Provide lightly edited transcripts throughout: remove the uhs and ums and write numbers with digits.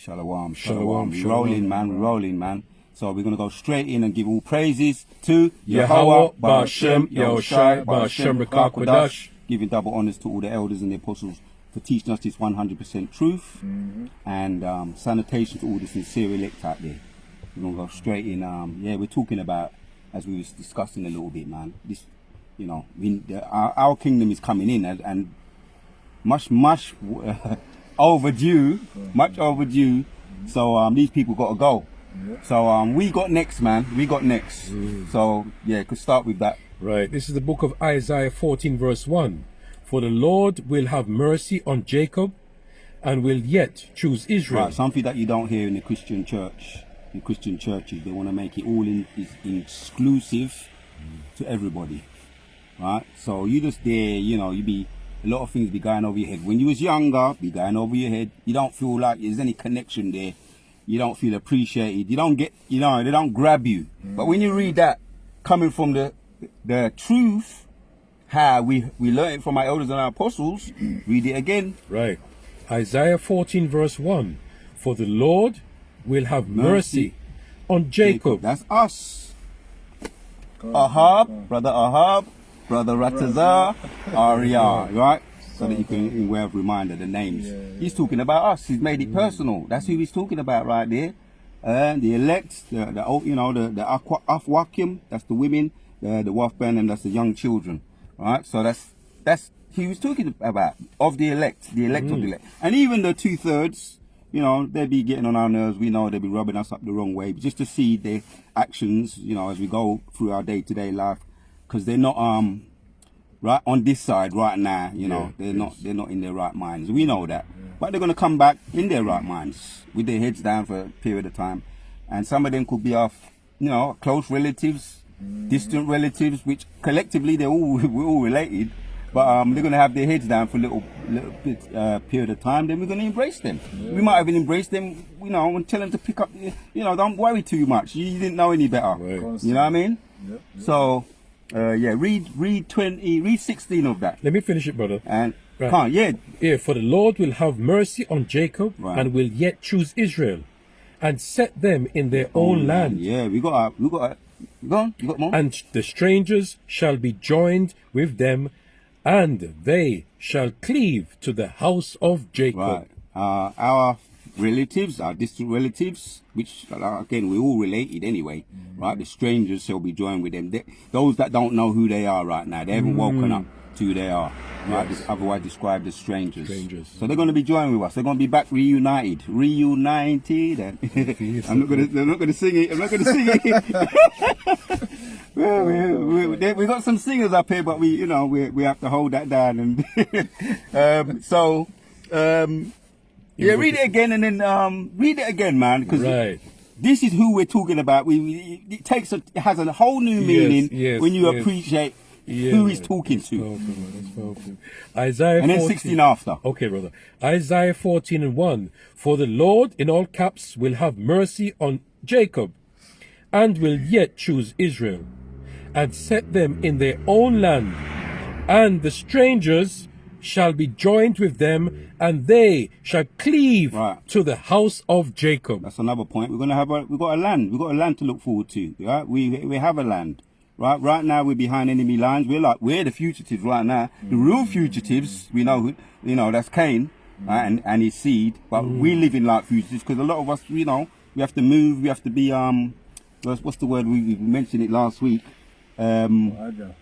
Shalom, Shalom, We're shalom. rolling, man. So we're going to go straight in and give all praises to Yahweh, Ba'ashem, Yahushai, Ba'ashem, Rekakwadash. Giving double honors to all the elders and the apostles for teaching us this 100% truth. And sanitation to all the sincere elect out there. We're going to go straight in. We're talking about, as we was discussing a little bit, man, this, our kingdom is coming in and much overdue, much overdue. So these people got to go. So we got next, man. We got next. So yeah, could start with that. Right. This is the book of Isaiah 14 verse 1. For the Lord will have mercy on Jacob and will yet choose Israel. Right, something that you don't hear in the Christian church. In Christian churches, they want to make it all exclusive to everybody. Right? So you just there, you be a lot of things be going over your head. When you was younger, be going over your head. You don't feel like there's any connection there. You don't feel appreciated. You don't get, they don't grab you. But when you read that coming from the truth, how we learned it from our elders and our apostles, read it again. Right. Isaiah 14 verse 1. For the Lord will have mercy on Jacob. That's us. Ahab, brother Ratazar, Arya, right? So that you can, in way of reminder, the names. He's talking about us. He's made it personal. That's who he's talking about right there. The elect, the Afwakim, that's the women, the Wafben, and that's the young children, right? So that's he was talking about, of the elect of the elect. And even the 2/3, they'd be getting on our nerves. We know they'd be rubbing us up the wrong way. But just to see their actions, as we go through our day-to-day life, because they're not right on this side right now, they're not in their right minds. We know that. But they're gonna come back in their right minds with their heads down for a period of time. And some of them could be our close relatives, distant relatives, which collectively we're all related. But they're gonna have their heads down for a little bit period of time. Then we're gonna embrace them. We might even embrace them, and tell them to pick up. Don't worry too much. You didn't know any better. Right. You know what I mean? So, read 16 of that. Let me finish it, brother. And Right. For the Lord will have mercy on Jacob and will yet choose Israel and set them in their own land. Yeah, we got go on, you got more? And the strangers shall be joined with them, and they shall cleave to the house of Jacob. Right. Our relatives, our distant relatives, which again we're all related anyway, right? The strangers shall be joined with them. Those that don't know who they are right now, they haven't woken up to who they are, right? Otherwise described as strangers. So they're going to be joined with us. They're going to be back reunited. And I'm not going to sing it. Well, we got some singers up here, but we have to hold that down. And read it again and then read it again, man, because this is who we're talking about. It has a whole new meaning when you appreciate who he's talking to. That's powerful. Isaiah 14. And then 16 after. Okay, brother. Isaiah 14 and 1. For the Lord, in all caps, will have mercy on Jacob and will yet choose Israel and set them in their own land. And the strangers shall be joined with them, and they shall cleave to the house of Jacob. That's another point. We've got a land. We've got a land to look forward to. Right? We have a land. Right now we're behind enemy lines. We're the fugitives right now. The real fugitives, we know, that's Cain, right? and his seed. But we living like fugitives because a lot of us, we have to move. We have to be what's the word? We mentioned it last week. Agile.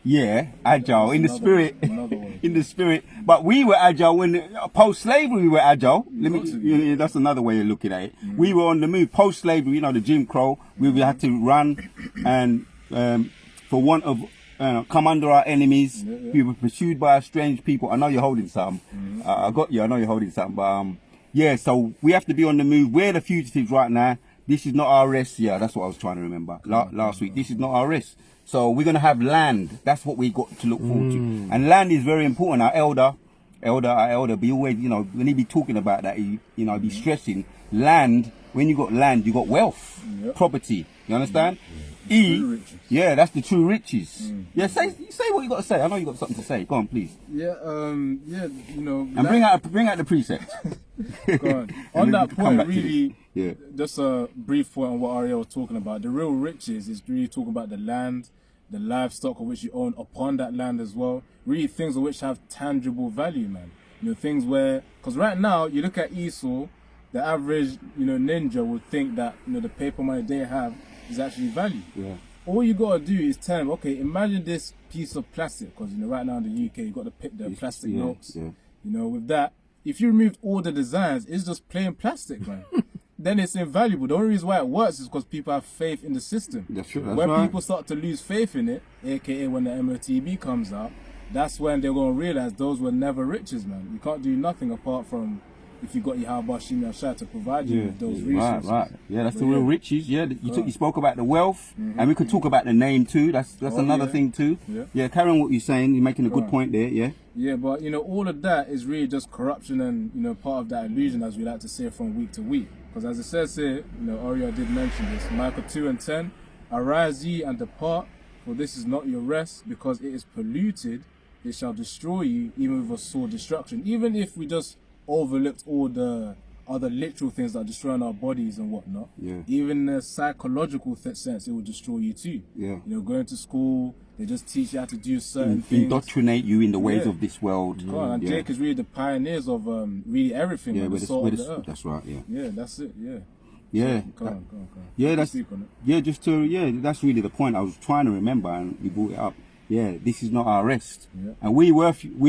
Yeah, agile in the spirit. In the spirit. But we were agile when post-slavery. We were agile. That's another way of looking at it. We were on the move post-slavery. The Jim Crow. We had to run and for want of come under our enemies. We were pursued by strange people. I know you're holding something. I got you. I know you're holding something. But so we have to be on the move. We're the fugitives right now. This is not our rest. Yeah, that's what I was trying to remember last week. This is not our rest. So we're going to have land. That's what we got to look forward to. And land is very important. Our elder, be always, when he be talking about that, he be stressing land. When you got land, you got wealth, property. You understand? E, True riches. yeah, that's the true riches. Yeah, say what you got to say. I know you got something to say. Go on, please. Yeah, yeah, you know. And bring out the precept. Go on. And On then that we can come point, back to really, this. Yeah. just a brief point on what Ariel was talking about. The real riches is really talking about the land, the livestock of which you own upon that land as well. Really things of which have tangible value, man. You know, things where, because right now, you look at Esau, the average, ninja would think that, the paper money they have is actually value. Yeah. All you gotta do is tell them, okay, imagine this piece of plastic, because right now in the UK you got the plastic yeah, notes. yeah. With that, if you removed all the designs, it's just plain plastic, man. Then it's invaluable. The only reason why it works is because people have faith in the system. That's true. That's When right. people start to lose faith in it, aka when the MOTB comes out, that's when they're gonna realize those were never riches, man. You can't do nothing apart from if you got Yahweh Shimei Shah to provide you with those resources. Right. Yeah, that's the But real yeah. riches. Yeah, you spoke about the wealth, and we could talk about the name too. That's another yeah. thing too. Yeah. Carry on what you're saying. You're making a good on. point there. Yeah. Yeah, but all of that is really just corruption and part of that illusion, as we like to say, from week to week. Because as it says here, Oriel did mention this, Micah 2:10, arise ye and depart, for this is not your rest, because it is polluted, it shall destroy you, even with a sore destruction. Even if we just overlooked all the other literal things that are destroying our bodies and whatnot, Yeah. even in a psychological sense, it will destroy you too. Yeah. Going to school, they just teach you how to do certain things. Indoctrinate you in the ways Yeah. of this world. Come on, and yeah. Jake is really the pioneers of really everything. Yeah, on with the the, salt with of the, the earth. that's right. Yeah. Yeah, that's it. Yeah. Yeah. Come on. Yeah, that's Speak on it. that's really the point I was trying to remember, and you brought it up. Yeah, this is not our rest, Yeah. and we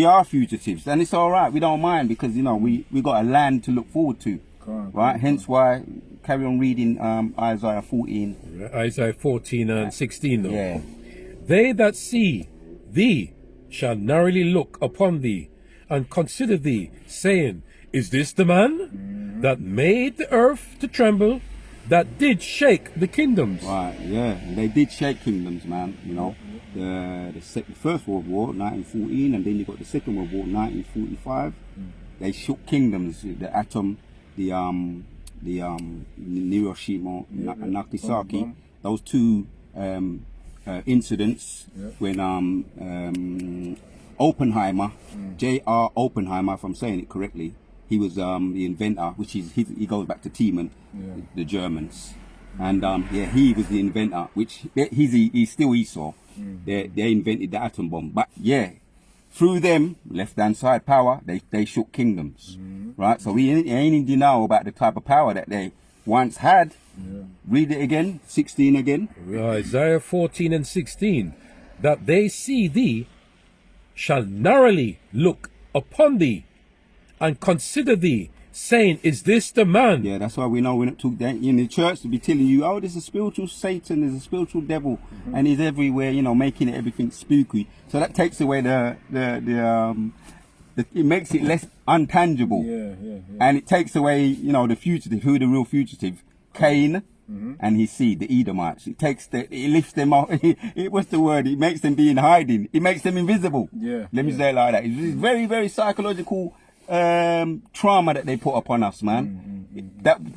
are fugitives, and it's all right. We don't mind because we got a land to look forward to, Come right? on. Hence why carry on reading Isaiah 14. Isaiah 14 and 16 though. Yeah, They that see thee shall narrowly look upon thee, and consider thee, saying, Is this the man that made the earth to tremble, that did shake the kingdoms? right. Yeah, they did shake kingdoms, man. The First World War, 1914, and then you got the Second World War, 1945. They shook kingdoms. The atom, the Hiroshima and Nagasaki. bomb. Those two incidents Yeah. when Oppenheimer, J.R. Oppenheimer, if I'm saying it correctly, he was the inventor, which he goes back to Thiemann, Yeah. the Germans, and he was the inventor, which he's still Esau. They invented the atom bomb, but through them, left-hand side power, they shook kingdoms, right? So we ain't in denial about the type of power that they once had. Yeah. Read it again, 16 again. Isaiah 14 and 16, that they see thee shall narrowly look upon thee, and consider thee, saying, Is this the man? Yeah, that's why we know we're not talking in the church to be telling you, oh, there's a spiritual Satan, there's a spiritual devil, and he's everywhere, making everything spooky. So that takes away it makes it less untangible, Yeah. and it takes away, the fugitive, who the real fugitive, Cain. And his seed, the Edomites. It lifts them up. What's the word? It makes them be in hiding. It makes them invisible. Yeah, Let me say it like that. It's very, very psychological trauma that they put upon us, man.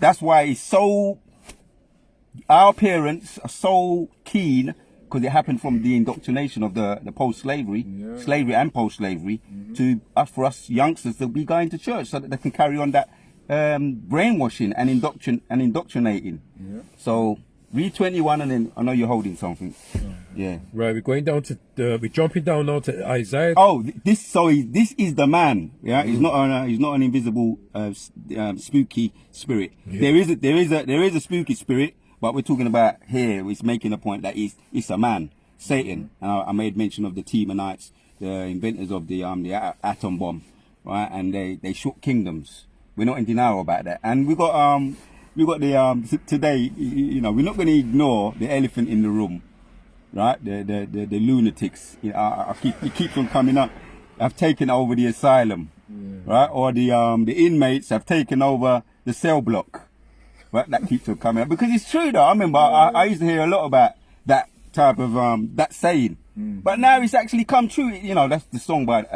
That's why it's so. Our parents are so keen, because it happened from the indoctrination of the post-slavery, slavery and post-slavery, for us youngsters to be going to church so that they can carry on that brainwashing and indoctrinating. Yeah. So read 21, and then I know you're holding something. Yeah. Right, we're going down to we're jumping down now to Isaiah. Oh, this is the man. Yeah, he's not an invisible spooky spirit. Yeah. There is a spooky spirit, but we're talking about here. It's making a point that it's a man, Satan. I made mention of the Thiemannites, the inventors of the atom bomb, right? And they shook kingdoms. We're not in denial about that. And we got the today. We're not going to ignore the elephant in the room, right? The lunatics. It keeps on coming up. Have taken over the asylum, right? Or the inmates have taken over the cell block. Right? That keeps on coming up because it's true though. I remember I used to hear a lot about that type of that saying, but now it's actually come true. That's the song by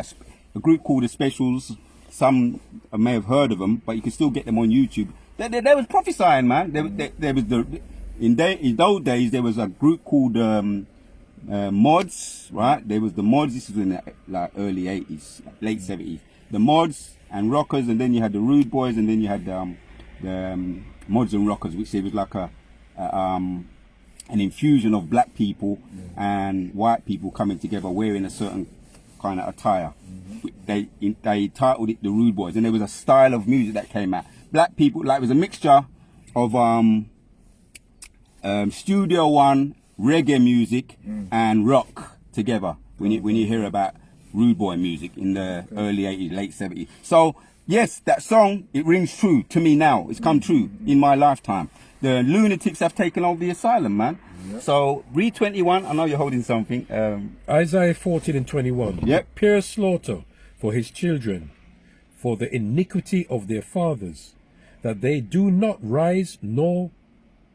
a group called the Specials. Some may have heard of them, but you can still get them on YouTube. They was prophesying, man. There was in those days there was a group called Mods, right? There was the Mods. This was in the like early 80s, late 70s. The Mods and Rockers, and then you had the Rude Boys, and then you had the Mods and Rockers, which was like an infusion of black people and white people coming together wearing a certain kind of attire. They titled it the Rude Boys, and there was a style of music that came out. Black people, like it was a mixture of Studio One reggae music and rock together. When you hear about Rude Boy music in the early 80s, late 70s. So yes, that song, it rings true to me now. It's come true in my lifetime. The lunatics have taken over the asylum, man. So read 21. I know you're holding something. Isaiah 14 and 21. Yep. Prepare slaughter for his children, for the iniquity of their fathers, that they do not rise nor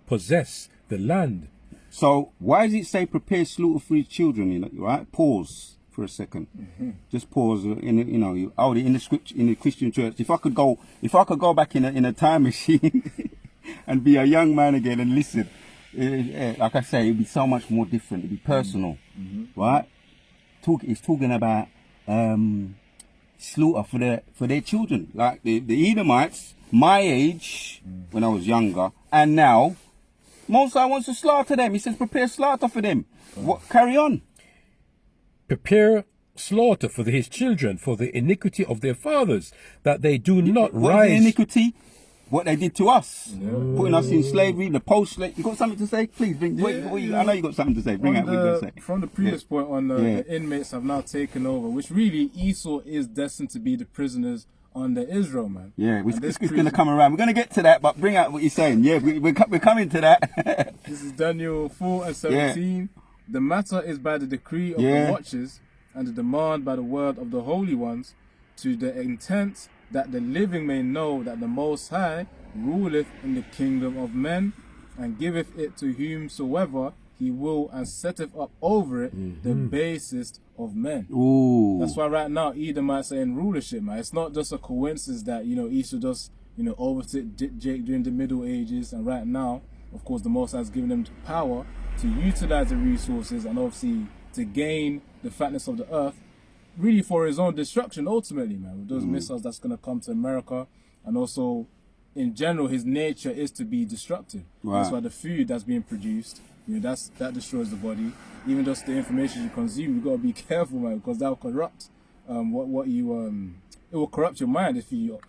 possess the land. So why does it say prepare slaughter for his children? You know, right? Pause for a second. Just pause. In the scripture, in the Christian church. If I could go back in a time machine and be a young man again and listen, like I say, it'd be so much more different. It'd be personal, right? It's talking about slaughter for their children, like the Edomites, my age when I was younger, and now. Mosai wants to slaughter them. He says, prepare slaughter for them. What? Carry on. Prepare slaughter for his children, for the iniquity of their fathers, that they do not What rise. is the iniquity? What they did to us. Putting us in slavery, the post-slave. You got something to say? Please, bring. I know you got something to say. Bring out what you're going to say. From the previous point on, the inmates have now taken over, which really Esau is destined to be the prisoners under Israel, man. Yeah, it's going to come around. We're going to get to that, but bring out what you're saying. Yeah, we're coming to that. This is Daniel 4 and 17. The matter is by the decree of the watchers and the demand by the word of the holy ones, to the intent that the living may know that the Most High ruleth in the kingdom of men, and giveth it to whomsoever he will, and setteth up over it the basest of men. Ooh. That's why right now Edomites are in rulership, man. It's not just a coincidence that, Esau just, overtook Jake during the Middle Ages, and right now, of course, the Most High has given them power to utilize the resources and obviously to gain the fatness of the earth, really for his own destruction ultimately, man. With those missiles that's going to come to America, and also in general, his nature is to be destructive. Right. That's why the food that's being produced, that destroys the body. Even just the information you consume, you got to be careful, man, because that will corrupt it will corrupt your mind if you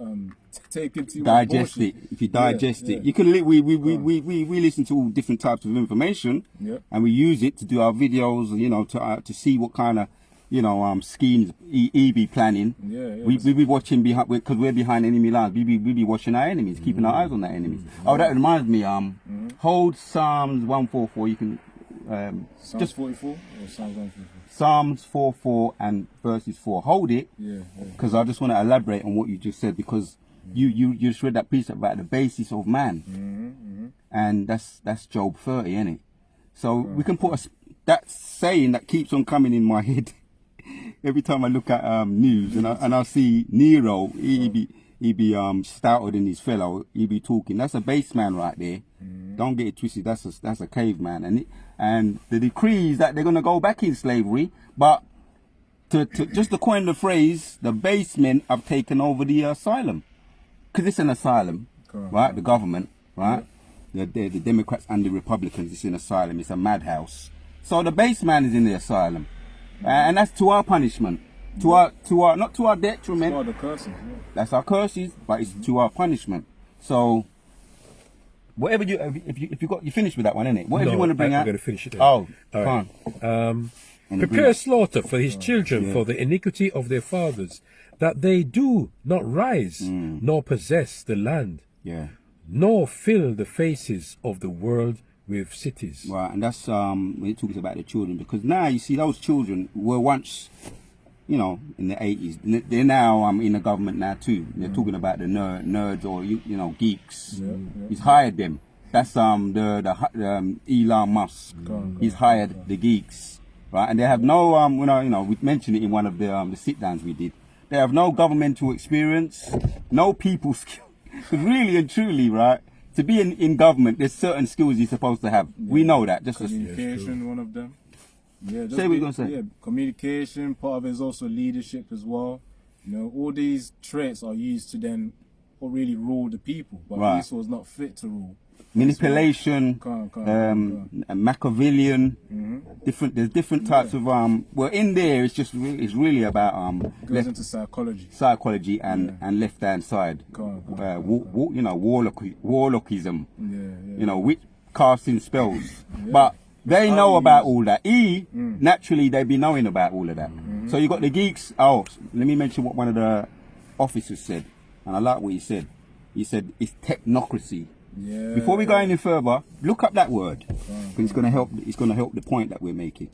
take in too much digest bullshit. it. If you digest it, you can. We listen to all different types of information, and we use it to do our videos. To see what kind of schemes he be planning. We be watching behind, because we're behind enemy lines. We be watching our enemies, keeping our eyes on our enemies. Oh, that reminds me. Hold Psalms 144. You can. Psalms just 44 or Psalms 144? Psalms 44 and verses 4. Hold it, because I just want to elaborate on what you just said, because you just read that piece about the basis of man, and that's Job 30, isn't it? So we can put that saying that keeps on coming in my head every time I look at news, and I see Nero. He be stouter than his fellow. He be talking. That's a base man right there. Don't get it twisted. That's a caveman, and the decrees that they're gonna go back in slavery, but to just to coin the phrase, the basemen have taken over the asylum, because it's an asylum, right? The government, right? The Democrats and the Republicans. It's an asylum. It's a madhouse. So the baseman is in the asylum, and that's to our punishment. To our not to our detriment. Well, the curses, That's our curses, but it's to our punishment. So whatever you finished with that one, innit? Whatever you want to bring out. I'm going to finish it there. Oh, All right. fine. Prepare slaughter for his children, for the iniquity of their fathers, that they do not rise, nor possess the land, nor fill the faces of the world with cities. Right, and that's when it talks about the children, because now you see those children were once, in the 80s. They're now in the government now too. They're talking about the nerds or geeks. He's hired them. That's the Elon Musk. He's hired the geeks, right? And they have no we mentioned it in one of the sit downs we did. They have no governmental experience, no people skill. Really and truly, right? to be in government, there's certain skills you're supposed to have. We know that. Just Communication, one of them. Yeah, Say what you're gonna say. Yeah, communication. Part of it is also leadership as well. You know, all these traits are used to then really rule the people, but Right. Esau was not fit to rule. manipulation, Machiavellian, different. There's different types of well, in there it's just it's really about Goes into psychology and left hand side, you know, warlockism, you know, which casting spells, but they know about all that. Naturally they'd be knowing about all of that. So you got the geeks. Oh, let me mention what one of the officers said, and I like what he said. He said it's technocracy. Yeah. Before we go any further, look up that word. It's going to help. It's going to help the point that we're making.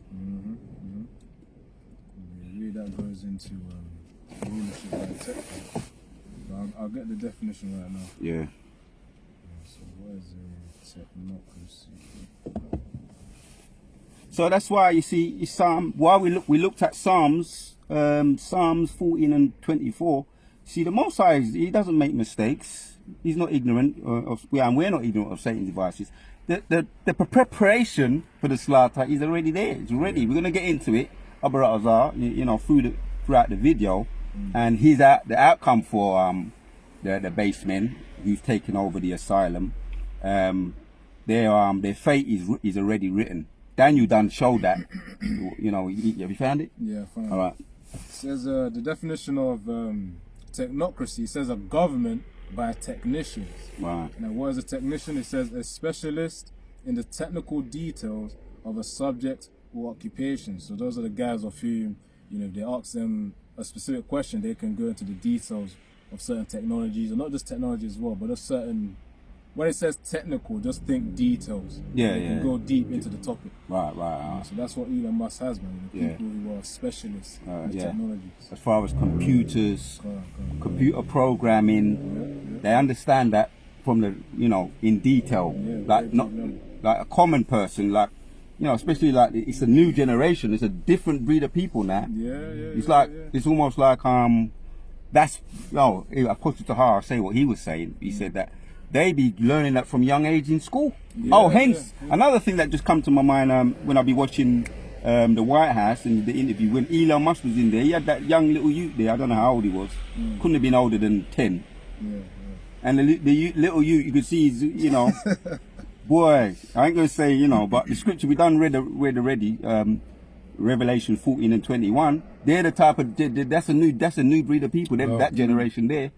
Really, that goes into rulership and tech. I'll get the definition right now. Yeah. So what is a technocracy? So that's why you see while we looked at Psalms 14 and 24. See, the Most High, he doesn't make mistakes. He's not ignorant and we're not ignorant of Satan's devices. The preparation for the slaughter is already there. It's ready. We're going to get into it, Abu Azar, you know, throughout the video, and the outcome for the basemen who've taken over the asylum. Their fate is already written. Daniel done showed that. You know, have you found it? Yeah, I found it. All right. It says the definition of technocracy says a government by technicians. Right. Now, what is a technician? It says a specialist in the technical details of a subject or occupation. So those are the guys of whom, you know, if they ask them a specific question, they can go into the details of certain technologies, and not just technology as well, but a certain. When it says technical, just think details. Yeah, they can go deep into the topic. Right. So that's what Elon Musk has, man. You know, people who are specialists in technologies. As far as computers, computer programming, they understand that from the, you know, in detail. Like not like a common person, like, you know, especially like it's a new generation. It's a different breed of people now. It's it's almost like that's Apostle Tahar say what he was saying. He said that they be learning that from young age in school. Another thing that just come to my mind when I be watching the White House and the interview when Elon Musk was in there, he had that young little youth there. I don't know how old he was. Couldn't have been older than 10. And the little youth, you could see, you know, boy, I ain't gonna say, you know, but the scripture we done read already. Revelation 14 and 21. They're the type of that's a new breed of people. That generation there.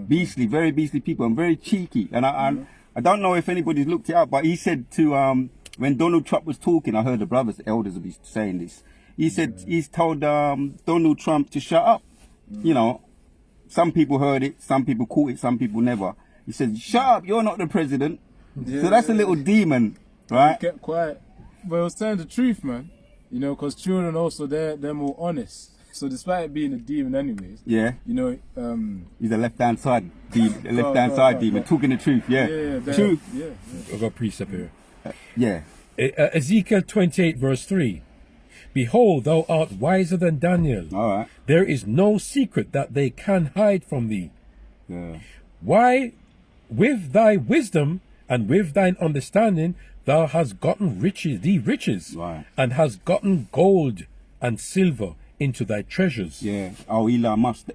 Beastly, very beastly people, and very cheeky. And I don't know if anybody's looked it up, but he said to when Donald Trump was talking, I heard the brothers, the elders, will be saying this. He said he's told Donald Trump to shut up. You know, some people heard it, some people caught it, some people never. He said, "Shut up, you're not the president." So that's a little demon, right? He kept quiet, but it was telling the truth, man. You know, because children also they're more honest. So despite it being a demon anyways, you know, he's a left-hand side demon, talking the truth, truth. I've got a precept here. Ezekiel 28 verse 3. Behold, thou art wiser than Daniel. All right. There is no secret that they can hide from thee. Why, with thy wisdom and with thine understanding, thou hast gotten riches, right, and hast gotten gold and silver into thy treasures. Oh, Elon Musk.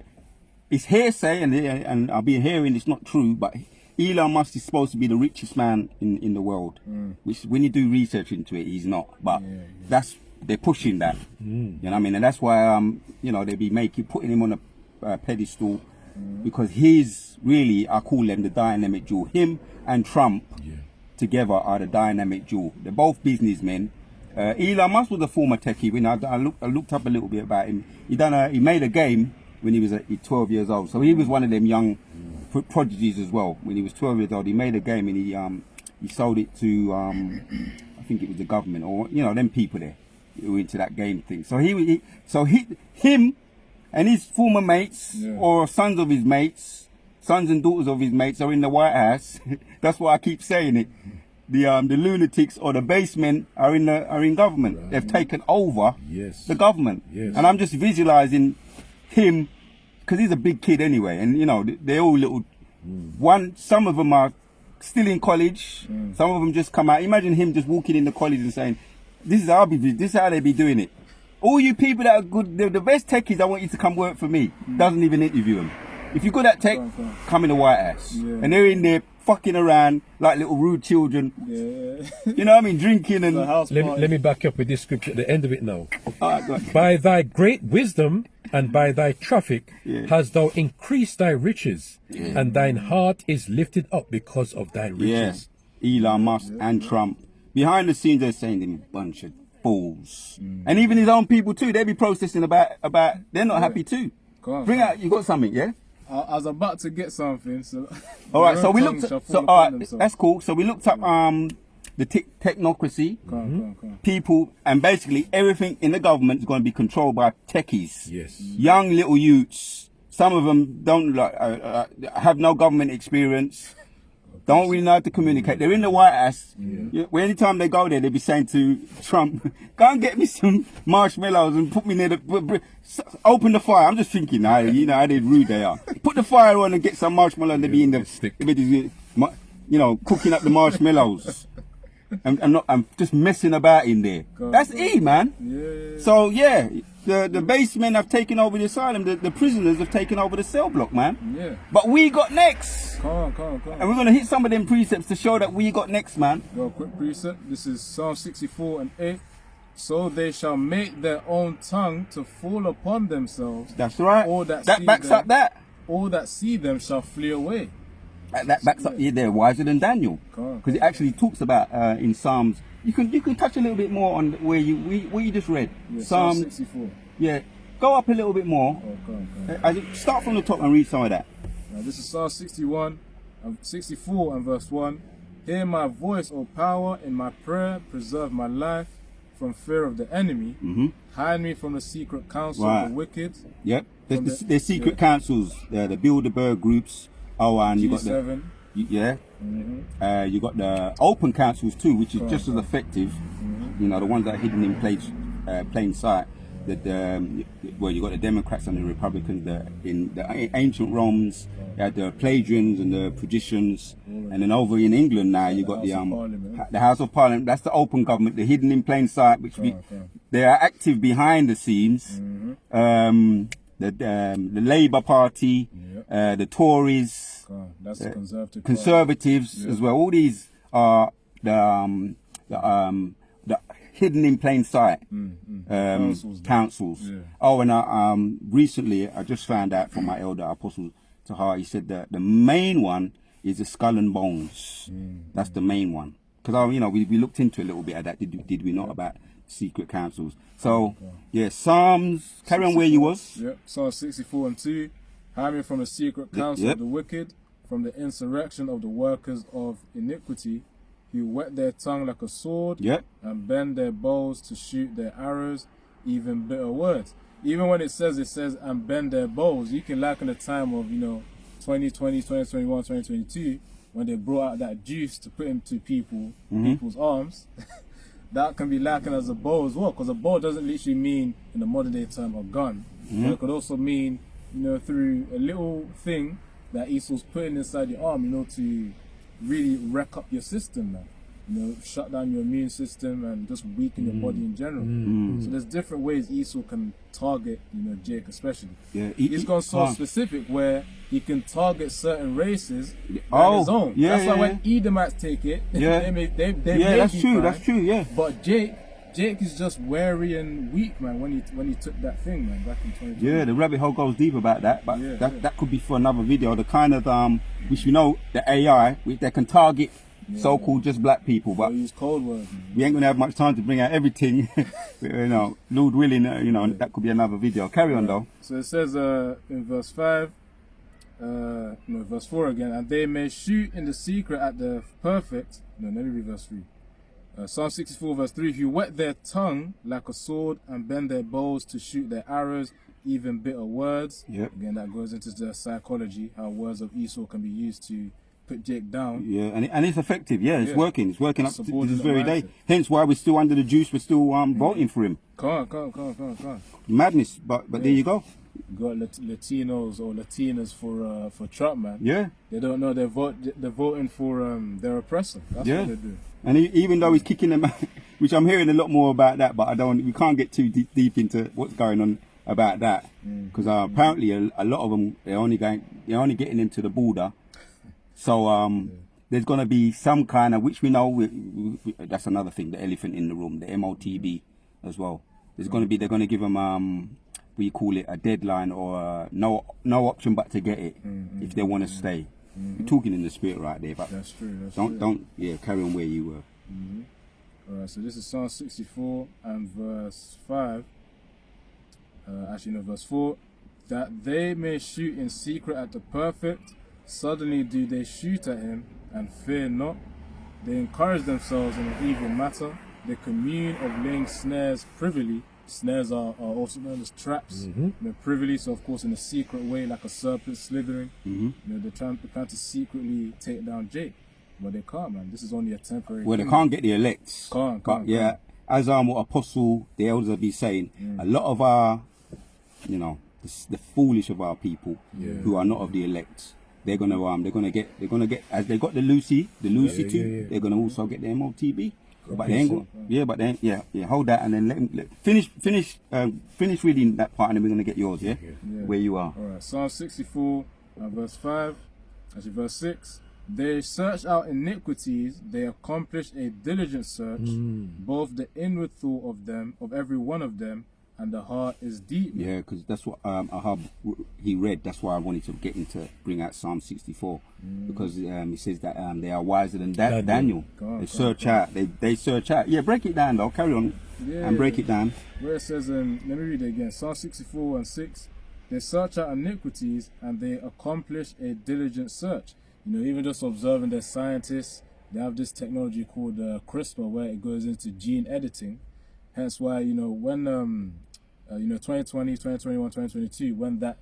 It's hearsay, and I've been hearing it's not true, but Elon Musk is supposed to be the richest man in the world. Which, when you do research into it, he's not. But they're pushing that. You know what I mean? And that's why you know, they be putting him on a pedestal, because he's really, I call them the dynamic jewel. Him and Trump together are the dynamic jewel. They're both businessmen. Elon Musk was a former techie. When I looked up a little bit about him. He made a game when he was 12 years old. So he was one of them young prodigies as well. When he was 12 years old, he made a game and he sold it to I think it was the government, or, you know, them people there who were into that game thing. So him and his former mates, or sons of his mates, sons and daughters of his mates, are in the White House. That's why I keep saying it. The lunatics or the basemen are in government. Right. They've taken over the government. And I'm just visualizing him, because he's a big kid anyway, and you know, they're all little. Some of them are still in college. Some of them just come out. Imagine him just walking in the college and saying, "This is how they be doing it." All you people that are good, the best techies, I want you to come work for me. Doesn't even interview them. If you're good at tech, come in the White House. Yeah. And they're in there fucking around like little rude children. Yeah. You know what I mean? Drinking and. The house party. Let me back up with this scripture at the end of it now. Alright, go on. By thy great wisdom and by thy traffic Yeah. hast thou increased thy riches, and thine heart is lifted up because of thy riches. Yes, Elon Musk and Trump. Behind the scenes, they're saying them a bunch of fools. And even his own people too, they be protesting about they're not happy too. Come on. Bring out, you got something, yeah? I was about to get something. So All right, their so we tongue looked shall at, fall so upon all right, themselves. that's cool. So we looked up the technocracy, Come on. people, and basically everything in the government is going to be controlled by techies. Yes. Young little youths. Some of them don't have no government experience. Don't really know how to communicate. They're in the White House. Well, anytime they go there, they be saying to Trump, "Go and get me some marshmallows and put me near the open the fire." I'm just thinking, you know how they rude they are. Put the fire on and get some marshmallows. And they be in the stick. they be, you know, cooking up the marshmallows. I'm just messing about in there. That's E, man. Yeah. So yeah, the basemen have taken over the asylum. The prisoners have taken over the cell block, man. Yeah. But we got next. Come on. And we're going to hit some of them precepts to show that we got next, man. Got a quick precept. This is Psalm 64 and 8. So they shall make their own tongue to fall upon themselves. That's right. All that That see backs them- up that. All that see them shall flee away. That backs up. Yeah, they're wiser than Daniel. Come on. Because it actually talks about in Psalms. You can touch a little bit more on where you just read. Yeah, Psalm Psalm. 64. Yeah. Go up a little bit more. Oh, come on. Start from the top and read some of that. Now, this is Psalm 64 and verse 1. Hear my voice, O power, in my prayer, preserve my life from fear of the enemy. Hide me from the secret counsel Right. of the wicked. Yep. From There's secret councils. The Bilderberg groups. Oh, and you got the G7. you got the open councils too, which is just as effective. You know, the ones that are hidden in plain sight. Well, you got the Democrats and the Republicans. In the ancient Romans, you had the Pelagians and the Patricians, and then over in England now you got the House of Parliament. That's the open government, the hidden in plain sight, which they are active behind the scenes. The Labour Party, the Tories, That's the conservative. Conservatives as well. All these are the hidden in plain sight councils. Yeah. Oh, and recently I just found out from my elder Apostle Tahar, he said that the main one is the Skull and Bones. That's the main one. Because we looked into a little bit of that, did we not, about secret councils. So yeah, Psalms. Carry on where you was. Yep. Psalm 64 and 2. Hide me from the secret counsel of the wicked, from the insurrection of the workers of iniquity, who whet their tongue like a sword, Yep. and bend their bows to shoot their arrows, even bitter words. Even when it says and bend their bows, you can liken the time of 2020, 2021, 2022, when they brought out that juice to put into people's arms. That can be likened as a bow as well, because a bow doesn't literally mean in the modern day term a gun. But it could also mean through a little thing that Esau's putting inside your arm, to really wreck up your system, man. Shut down your immune system and just weaken your body in general. So there's different ways Esau can target, Jake especially. Yeah, He's gone so specific where he can target certain races Oh, on his own. yeah, That's why yeah, when Edomites take it, Yeah. they may Yeah, be that's true. fine. That's true. Yeah. But Jake is just wary and weak, man. When he took that thing, man, back in 2020. Yeah, the rabbit hole goes deep about that, but Yeah, that could be for another video. The kind of which we know the AI, they can target so-called just black people, but They use cold words, man. we ain't gonna have much time to bring out everything. Lord willing, that could be another video. Carry on though. So it says in verse 5, verse 4 again, and they may shoot in the secret at the perfect. No, let me read verse 3. Psalm 64 verse 3, who whet their tongue like a sword and bend their bows to shoot their arrows, even bitter words. Yep. Again, that goes into the psychology, how words of Esau can be used to put Jake down. Yeah, and it's effective. Yeah, it's Yeah. working. It's working up to Subordinate this very day. mindset. Hence why we're still under the juice. We're still voting for him. Come on. Madness, but there you go. got Latinos or Latinas for Trump, man. Yeah. They don't know they're voting for their oppressor. That's Yeah. what they do. And even though he's kicking them out, which I'm hearing a lot more about that, but we can't get too deep into what's going on about that, because apparently a lot of them they're only getting them to the border. So there's going to be some kind of, which we know that's another thing, the elephant in the room, the MOTB as well. They're going to give them we call it a deadline or no option but to get it if they want to stay. You're talking in the spirit right there, but That's true. don't carry on where you were. Alright, so this is Psalm 64 and verse 5. Verse 4. That they may shoot in secret at the perfect, suddenly do they shoot at him and fear not. They encourage themselves in an evil matter. They commune of laying snares privily. Snares are also known as traps. They're privily, so of course in a secret way, like a serpent slithering. They're trying to secretly take down Jake, but they can't, man. This is only a temporary. Well, they thing. can't get the elects. Can't. Yeah, as what Apostle the elders will be saying, a lot of our, the foolish of our people who are not of the elect, they're gonna get as they got the Lucy too. They're gonna also get the MOTB. But they ain't got, hold that and then finish reading that part and then we're going to get yours, where you are. Alright, Psalm 64 and verse 5, actually verse 6. They search out iniquities, they accomplish a diligent search, both the inward thought of them, of every one of them, and the heart is deep. Yeah, because that's what Ahab he read. That's why I wanted to bring out Psalm 64 because he says that they are wiser than Daniel. They search out. They search out. Yeah, break it down though. Carry on and break it down. Where it says, let me read it again. Psalm 64 and 6. They search out iniquities and they accomplish a diligent search. Even just observing the scientists, they have this technology called CRISPR where it goes into gene editing. Hence why, when 2020, 2021, 2022, when that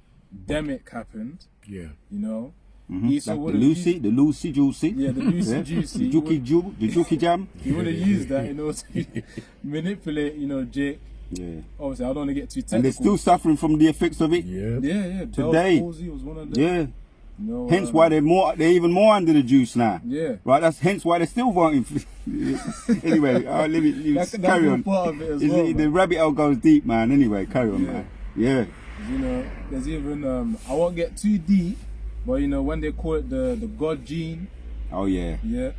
demic happened, Esau Like would the Lucy Juicy. Yeah, the Lucy Juicy. The Juki Jam. He would have used that in order to manipulate, Jake. Yeah. Obviously, I don't want to get too technical. And they're still suffering from the effects of it. Yeah. Today. Bell's palsy was one of them. Yeah. Hence why they're even more under the juice now. Yeah. Right. That's hence why they're still voting. Anyway, That's carry on. part of it as well, The rabbit hole goes deep, man. Anyway, carry on, man. Yeah. There's even I won't get too deep, but when they call it the God gene. Oh yeah. Yeah.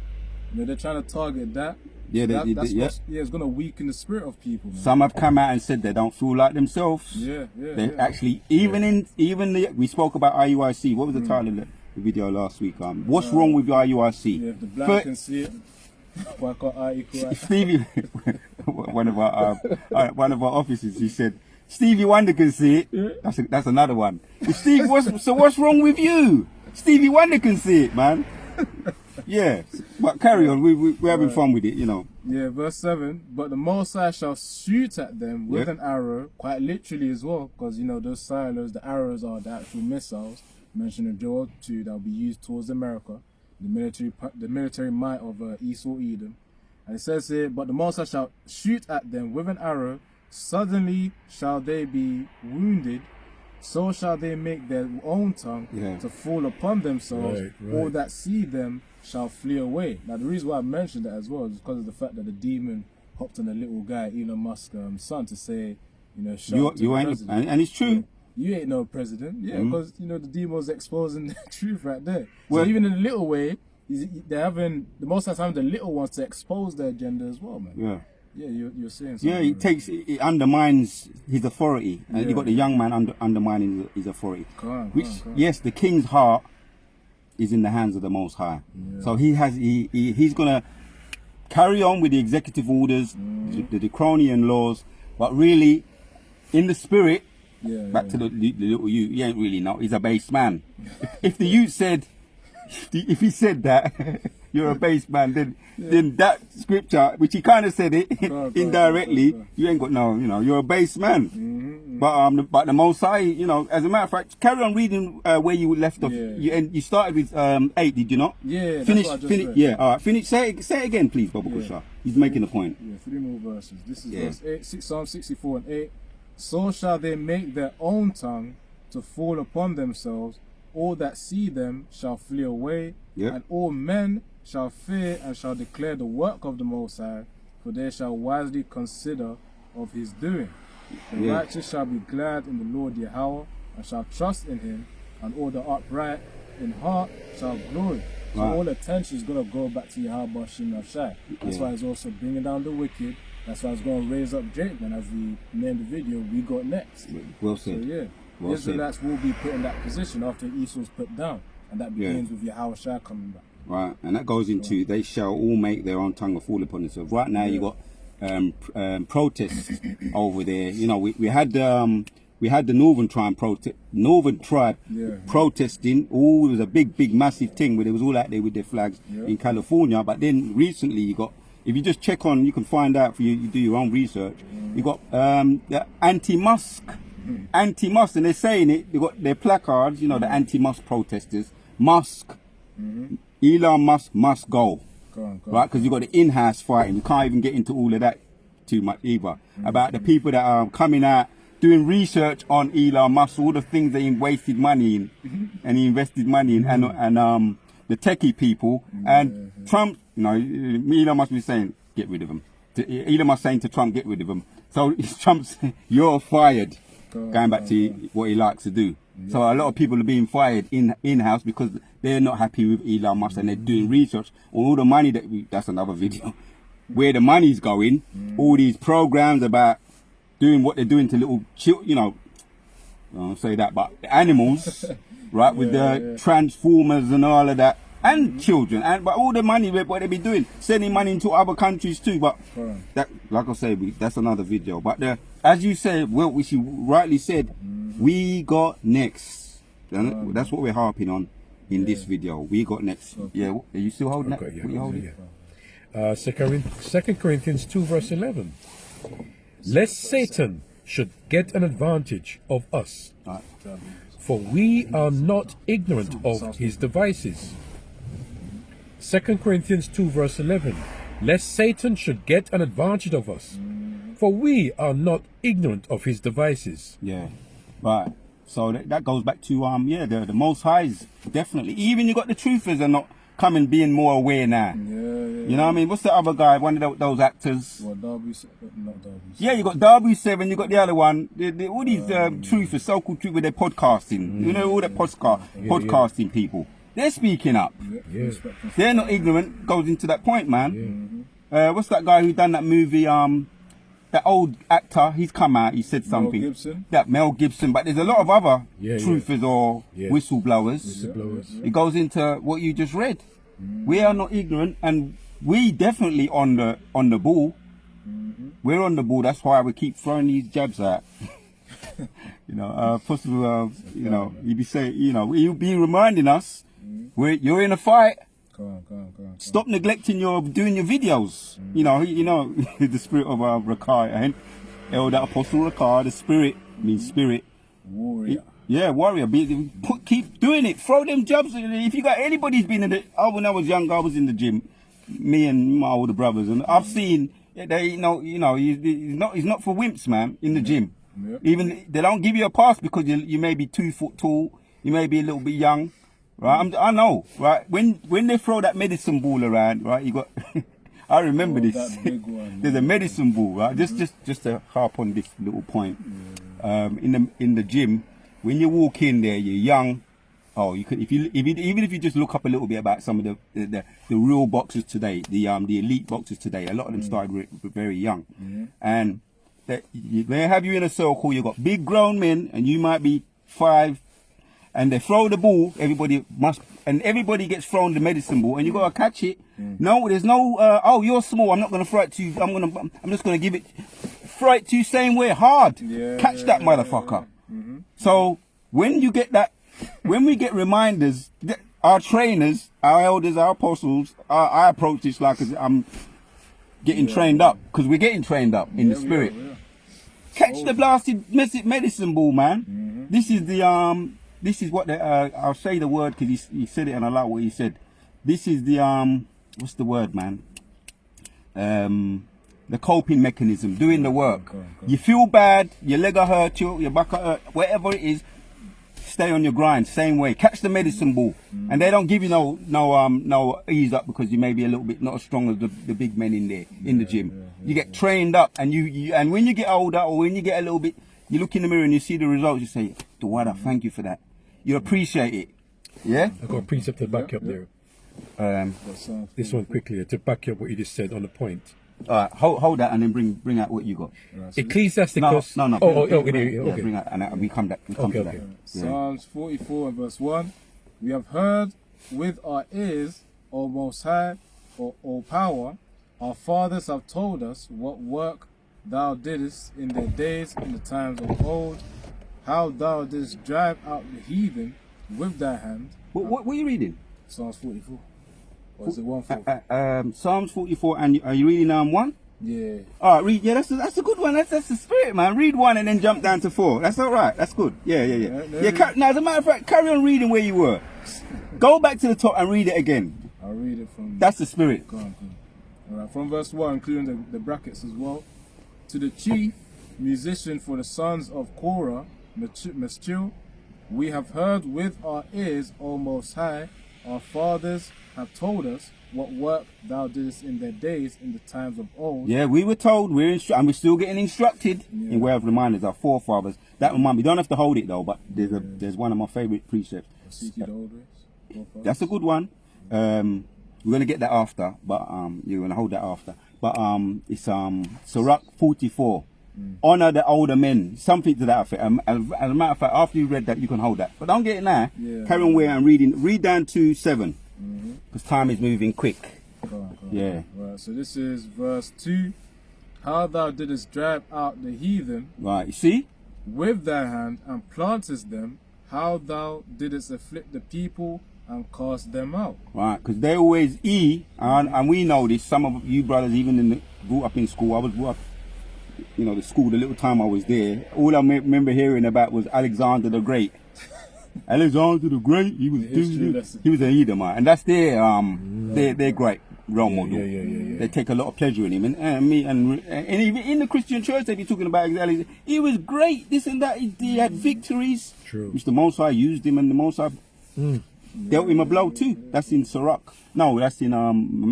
They're trying to target that. Yeah, it's gonna weaken the spirit of people, man. Some have come out and said they don't feel like themselves. Yeah. They actually we spoke about IUIC. What was the title of the video last week? What's wrong with IUIC? Yeah, if the blind can see it, why can't I equal it? Stevie, one of our officers, he said, Stevie Wonder can see it. That's another one. What's wrong with you? Stevie Wonder can see it, man. Yeah, but carry on. We're having fun with it, Yeah, verse 7. But the Most High shall shoot at them with an arrow, quite literally as well, because those silos, the arrows are the actual missiles mentioned in Joel 2 that will be used towards America, the military might of Esau, Edom. And it says here, but the Most High shall shoot at them with an arrow, suddenly shall they be wounded. So shall they make their own tongue to fall upon themselves. All that see them shall flee away. Now, the reason why I mentioned that as well is because of the fact that the demon hopped on a little guy, Elon Musk's son, to say, you ain't, and it's true. You ain't no president. Yeah, because, the demon's exposing the truth right there. Well, so even in a little way, they're having, the most of the time, the little ones to expose their agenda as well, man. Yeah. Yeah, you're saying something. Yeah, it undermines his authority, and you got the young man undermining his authority. Yes, the king's heart is in the hands of the Most High. Yeah. So he's gonna carry on with the executive orders, the draconian laws, but really, in the spirit, back to the little youth, he ain't really not. He's a base man. If the youth said, if he said that. You're a base man, then that scripture, which he kind of said it indirectly, you ain't got you're a base man. But the Most High, as a matter of fact, carry on reading where you left off. You started with 8, did you not? Yeah. Finish. Yeah. All right. Finish. Say it again, please, Baba Kusha. He's making a point. Yeah. 3 more verses. This is verse 8, Psalm 64 and 8. So shall they make their own tongue to fall upon themselves, all that see them shall flee away, Yep. and all men shall fear and shall declare the work of the Most High, for they shall wisely consider of his doing. The Yeah. righteous shall be glad in the Lord Yahweh, and shall trust in him, and all the upright in heart shall glory. So Right. all attention is going to go back to Yahweh Shem Shai. That's Yeah. why he's also bringing down the wicked. That's why he's going to raise up Jacob. And as we named the video, we got next. Well So said. yeah, Well the Israelites will be put in that position after Esau's put down. And that Yeah. begins with Yahweh Shai coming back. Right, and that goes into they shall all make their own tongue a fall upon themselves. Right now, you got protests over there. You know, we had the Northern Tribe Yeah. protesting. Oh, it was a big massive thing where they was all out there with their flags Yeah. in California. But then recently, you got, if you just check on, you can find out for you. You do your own research. You got the anti-Musk, and they're saying it. They got their placards. You know, the anti-Musk protesters. Musk. Elon Musk must go, Go on. right? Because you got the in-house fighting. You can't even get into all of that too much either. About the people that are coming out doing research on Elon Musk, all the things that he wasted money in, and he invested money in, and the techie people, and Trump. You know, Elon Musk was saying, get rid of him. Elon Musk saying to Trump, get rid of him. So Trump's, you're fired. Going back to what he likes to do. So a lot of people are being fired in-house because they're not happy with Elon Musk, and they're doing research on all the money that's another video, where the money's going, all these programs about doing what they're doing to little children, you know, I don't say that, but the animals, right, with the transformers and all of that, and children, but all the money, what they be doing, sending money into other countries too, but that, like I say, that's another video. But as you said, well, which you rightly said, we got next. That's what we're harping on in this video. We got next. Yeah, are you still holding that? Okay, yeah, What you holding? yeah. 2 Corinthians 2 verse 11. Lest Satan should get an advantage of us, Right. for we are not ignorant of his devices. 2 Corinthians 2 verse 11. Lest Satan should get an advantage of us, for we are not ignorant of his devices. Yeah, right. So that goes back to the Most High's definitely. Even you got the truthers are not coming, being more aware now. You know what I mean? What's the other guy? One of those actors. Well, Derby, not Derby. Yeah, you got W7. You got the other one. All these truthers, so-called truthers, they're podcasting. You know, all the podcasting people. They're speaking up. Yeah. They're not ignorant. Goes into that point, man. What's that guy who done that movie? That old actor. He's come out. He said something. Gibson? That Mel Gibson. But there's a lot of other Yeah, truthers or whistleblowers. Whistleblowers. It goes into what you just read. We are not ignorant, and we definitely on the ball. We're on the ball. That's why we keep throwing these jabs out. You know, possible. You know, he'd be saying, you know, he'll be reminding us, you're in a fight. Go on. Stop neglecting doing your videos. You know, the spirit of Rakai and Elder Apostle Rakai. The spirit means spirit. Warrior. Yeah, warrior. Keep doing it. Throw them jabs. If you got anybody's been in when I was younger, I was in the gym. Me and my older brothers, and I've seen he's not for wimps, man. In the gym, even they don't give you a pass because you may be 2 foot tall, you may be a little bit young, right? I know, right? When they throw that medicine ball around, right? You got. I remember this. That big one. There's a medicine ball, right? Just to harp on this little point. In the gym, when you walk in there, you're young. Oh, you could even if you just look up a little bit about some of the real boxers today, the elite boxers today. A lot of them started very young, and they have you in a circle. You got big grown men, and you might be 5, and they throw the ball. Everybody gets thrown the medicine ball, and you gotta catch it. No, there's no. Oh, you're small. I'm not gonna throw it to you. I'm just gonna give it. Throw it to you same way, hard. Catch that motherfucker. So when you get that. When we get reminders, our trainers, our elders, our apostles, I approach this like I'm getting trained up, because we're getting trained up in the spirit. Catch the blasted medicine ball, man. This is what I'll say the word because he said it and I like what he said. This is the what's the word, man? The coping mechanism, doing the work. You feel bad, your leg hurt you, your back hurt, whatever it is. stay on your grind, same way. Catch the medicine ball, and they don't give you no ease up because you may be a little bit not as strong as the big men in there in the gym. You get trained up, and and when you get older or when you get a little bit, you look in the mirror and you see the results. You say, Dawada, thank you for that. You appreciate it. Yeah. I got a precept to back you up there. This one quickly to back you up what you just said on the point. All right, hold that and then bring out what you got. Ecclesiasticus. No. Okay. Bring out, and we come back. We come to that. Okay. Yeah. Psalms 44 and verse 1. We have heard with our ears, O Most High, O Power. Our fathers have told us what work thou didst in their days, in the times of old, how thou didst drive out the heathen with thy hand. What are you reading? Psalms 44. Or is it 144? Psalms 44, and are you reading 1? Yeah. All right, read. Yeah, that's a good one. That's the spirit, man. Read 1 and then jump down to 4. That's all right. That's good. Yeah. Now, as a matter of fact, carry on reading where you were. Go back to the top and read it again. I'll read it from... That's the spirit. Go on. All right, from verse 1, including the brackets as well. To the chief musician for the sons of Korah, Meschil, we have heard with our ears, O Most High, our fathers have told us what work thou didst in their days, in the times of old. Yeah, we were told, and we're still getting instructed in way of reminders, our forefathers. That remind me, don't have to hold it though, but there's one of my favorite precepts. Seek ye the old ways. That's a good one. We're gonna get that after, but you're gonna hold that after. But it's Sirach 44. Honor the older men, something to that effect. As a matter of fact, after you read that, you can hold that. But don't get it now. Yeah. Carry on where and reading. Read down to 7, because time is moving quick. Go on. Yeah. Right, so this is verse 2. How thou didst drive out the heathen Right. You see? with thy hand and plantest them, how thou didst afflict the people and cast them out. Right. Because they always and we know this. Some of you brothers, even grew up in school. I was brought up, the school. The little time I was there, all I remember hearing about was Alexander the Great. Alexander the Great. He was an Edomite, and that's their great role model. Yeah. They take a lot of pleasure in him, and even in the Christian church they be talking about Alexander. He was great, this and that. He had victories. True. Mr. Mosai used him, and the Mosai dealt him a blow too. That's in Sirach. No, that's in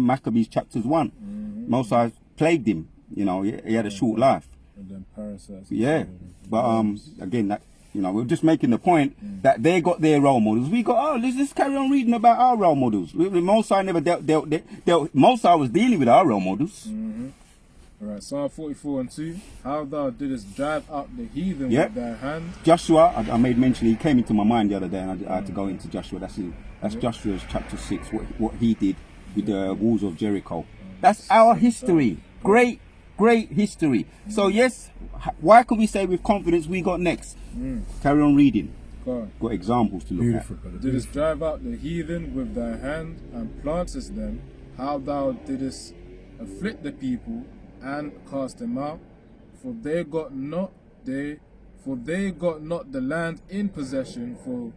Maccabees chapters 1. Mosai plagued him. He had a short life. And then parasites. Yeah, but again, that we're just making the point that they got their role models. We got let's just carry on reading about our role models. Mosai never dealt. Mosai was dealing with our role models. All right, Psalm 44 and 2. How thou didst drive out the heathen Yep. with thy hand. Joshua, I made mention. He came into my mind the other day, and I had to go into Joshua. That's Joshua's chapter 6. What he did with the walls of Jericho. That's our history. Great history. So yes, why can we say with confidence we got next? Carry on reading. Go on. Got examples to look Beautiful, at. brother. Didst drive out the heathen with thy hand and plantest them, how thou didst afflict the people and cast them out, for they got not the land in possession, for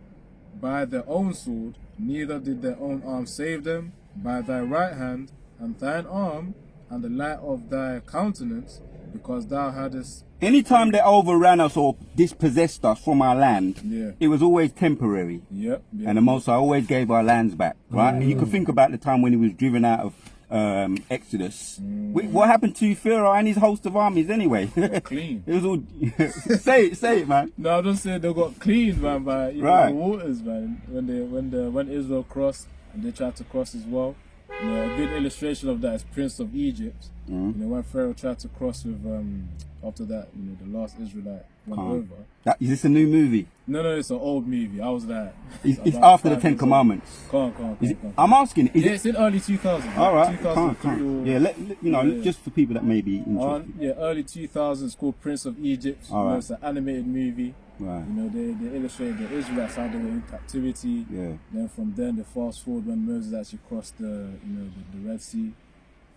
by their own sword, neither did their own arm save them, by thy right hand and thine arm and the light of thy countenance, because thou hadst. Anytime they overran us or dispossessed us from our land, Yeah. it was always temporary. Yep. And the Most High always gave our lands back, right? And you can think about the time when he was driven out of Exodus. What happened to Pharaoh and his host of armies anyway? Clean. It was all say it, man. No, I'm just saying they got cleaned, man, by Right. the waters, man. When Israel crossed and they tried to cross as well. A good illustration of that is Prince of Egypt. When Pharaoh tried to cross with after that, the last Israelite went over. Is this a new movie? No, it's an old movie. I was like, It's about after the 5 Ten years old. Commandments. Come on. I'm asking. Is Yeah, it? it's in early 2000s. All right. 2003 Can't. or- Yeah, just for people that may be interested. early 2000s. It's called Prince of Egypt. All right. It's an animated movie. Right. They illustrated the Israelites how they were in captivity. Yeah. Then from then they fast forward when Moses actually crossed the Red Sea.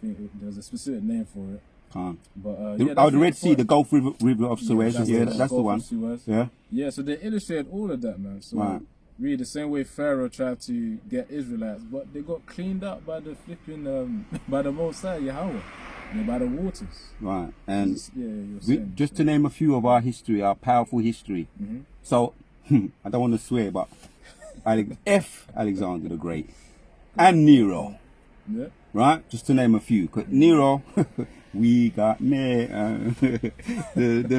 I think there's a specific name for it. Can't. But The Red Sea, the Gulf River of Suez. That's the Gulf one. of Suez. Yeah. Yeah, so they illustrated all of that, man. So Right. really the same way Pharaoh tried to get Israelites, but they got cleaned up by the flipping by the Most High, Yahweh, by the waters. Right. And You're saying. just to name a few of our history, our powerful history. So I don't want to swear, but Alexander the Great and Nero, Yeah. right? Just to name a few. 'Cause Nero, we got the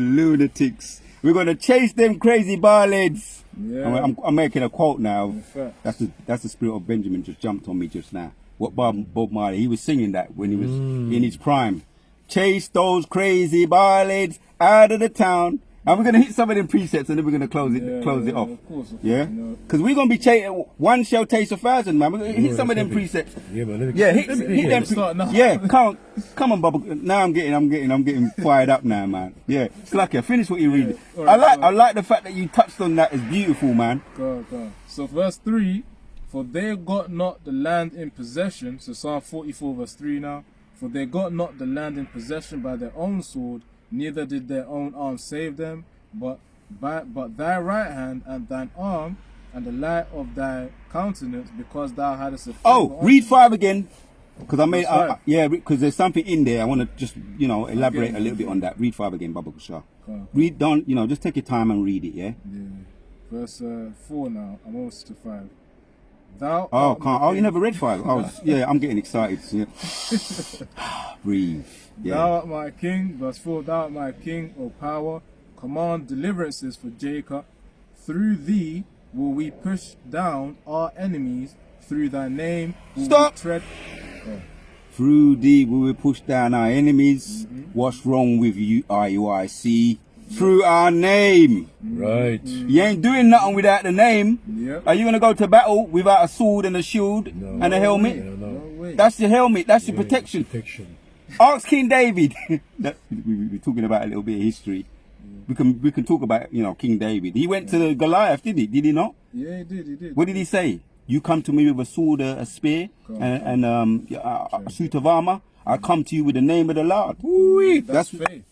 lunatics. We're gonna chase them crazy barlades. Yeah. I'm making a quote now. In fact. That's the spirit of Benjamin just jumped on me just now. What Bob Marley, he was singing that when he was in his prime. Chase those crazy barlades out of the town. And we're gonna hit some of them precepts and then we're gonna close it off. Of course, Yeah, you know. because we're gonna be chasing. One shall taste 1,000, man. We're gonna hit some of them Let me- precepts. Yeah, man. Let me, Yeah, hit them. start now. Yeah, come on, Bubba. Now I'm getting fired up now, man. Yeah, Slacker, finish what you read. all right, I like the fact that you touched on that. It's beautiful, man. Go on. So verse 3, for they got not the land in possession. So Psalm 44 verse 3 now. For they got not the land in possession by their own sword, neither did their own arm save them, but thy right hand and thine arm and the light of thy countenance, because thou hadst a favor Oh, on read them. 5 again. Because I made, Verse 5. yeah, because there's something in there. I want to just, elaborate Okay. a little bit on that. Read 5 again, Baba Kushar. Go on. Read down, just take your time and read it, yeah? Yeah. Verse 4 now. I'm almost to 5. Thou Oh, art can't. my Oh, you king. never read 5. Yeah, I'm getting excited. Yeah. Breathe. Yeah. Thou art my king, verse 4, thou art my king, O power, command deliverances for Jacob. Through thee will we push down our enemies, through thy name will Stop. we tread. Through thee we will push down our enemies. What's wrong with you, IUIC? Through our name. right. You ain't doing nothing without the name. Yep. Are you going to go to battle without a sword and a shield No. and a helmet? No. No way. That's your helmet. That's your protection. Protection. Ask King David. We're talking about a little bit of history. We can talk about King David. He went to the Goliath, did he? Did he not? Yeah, he did. What did he say? You come to me with a sword, a spear, and a suit of armor. I come to you with the name of the Lord. That's faith.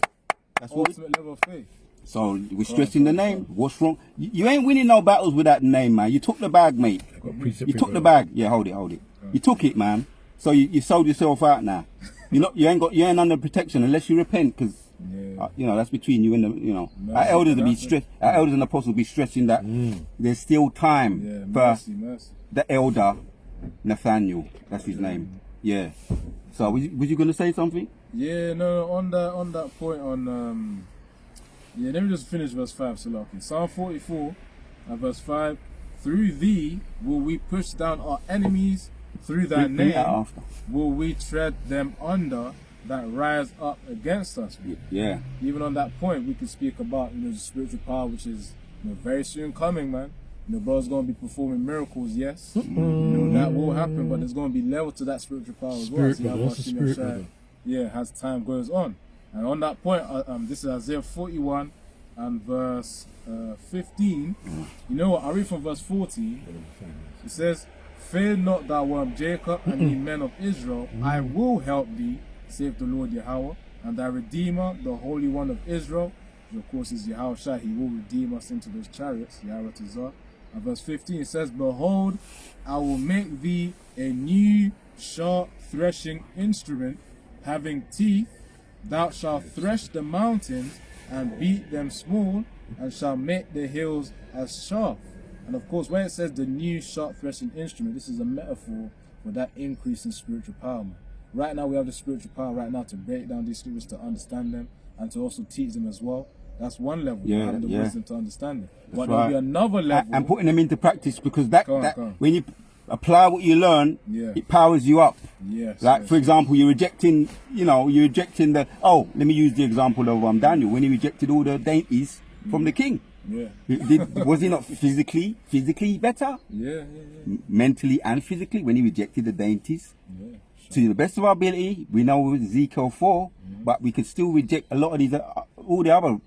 That's what. Ultimate level of faith. So we're stressing the name. What's wrong? You ain't winning no battles without the name, man. You took the bag, mate. Got precept You took paper. the bag. Yeah, hold it. You took it, man. So you sold yourself out now. You ain't under protection unless you repent, because Yeah. that's between you and our Mercy, elders will be mercy. stress. Our elders and apostles will be stressing that there's still time Yeah, for mercy. the elder Nathaniel. That's his name. Yeah. So was you gonna say something? Yeah, no, on that point let me just finish verse 5, Salaki. Psalm 44 and verse 5, through thee will we push down our enemies, through thy Bring that name after. will we tread them under that rise up against us. Yeah. Even on that point, we could speak about the spiritual power, which is very soon coming, man. Bro's going to be performing miracles, yes. That will happen, but there's going to be level to that spiritual power as well. Spirit, See how brother, that's much, the spirit, brother. as time goes on. And on that point, this is Isaiah 41 and verse 15. You know what? I read from verse 14. It says, fear not thou worm Jacob and ye men of Israel, I will help thee, saith the Lord Yahweh, and thy Redeemer, the Holy One of Israel, which of course is Yahweh Shai. He will redeem us into those chariots, Yahweh Tazar. And verse 15 it says, behold, I will make thee a new sharp threshing instrument, having teeth. Thou shalt thresh the mountains and beat them small, and shall make the hills as sharp. And of course, when it says the new sharp threshing instrument, this is a metaphor for that increase in spiritual power, man. Right now, we have the spiritual power right now to break down these scriptures, to understand them, and to also teach them as well. That's one level, having the wisdom to understand them. But there'll be another level. And putting them into practice, because Go on. when you apply what you learn, Yeah. it powers you up. Yes. Like, yes. for example, you're rejecting the, let me use the example of Daniel, when he rejected all the dainties from the king. Yeah. Was he not physically better? Yeah. Mentally and physically, when he rejected the dainties? Yeah. To the best of our ability, we know with Ezekiel 4, but we could still reject a lot of these, all the other,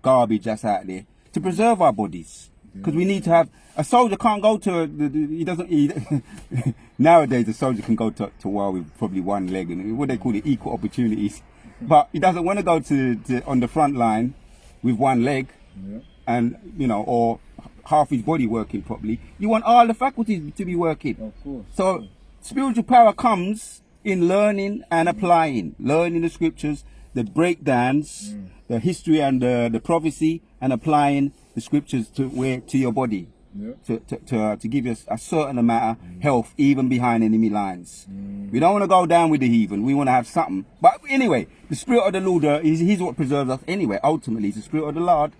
garbage that's out there, to preserve our bodies. Because we need to have, a soldier can't go to, nowadays a soldier can go to war with probably one leg, and what they call it, equal opportunities. But he doesn't want to go to on the front line with one leg, Yeah. and, or half his body working properly. You want all the faculties to be working. Of course. So spiritual power comes in learning and applying, learning the scriptures, the breakdowns, the history and the prophecy, and applying the scriptures to your body. Yeah. To give us a certain amount of health even behind enemy lines. We don't want to go down with the heathen. We want to have something. But anyway, the Spirit of the Lord, he's what preserves us anyway. Ultimately, it's the Spirit of the Lord.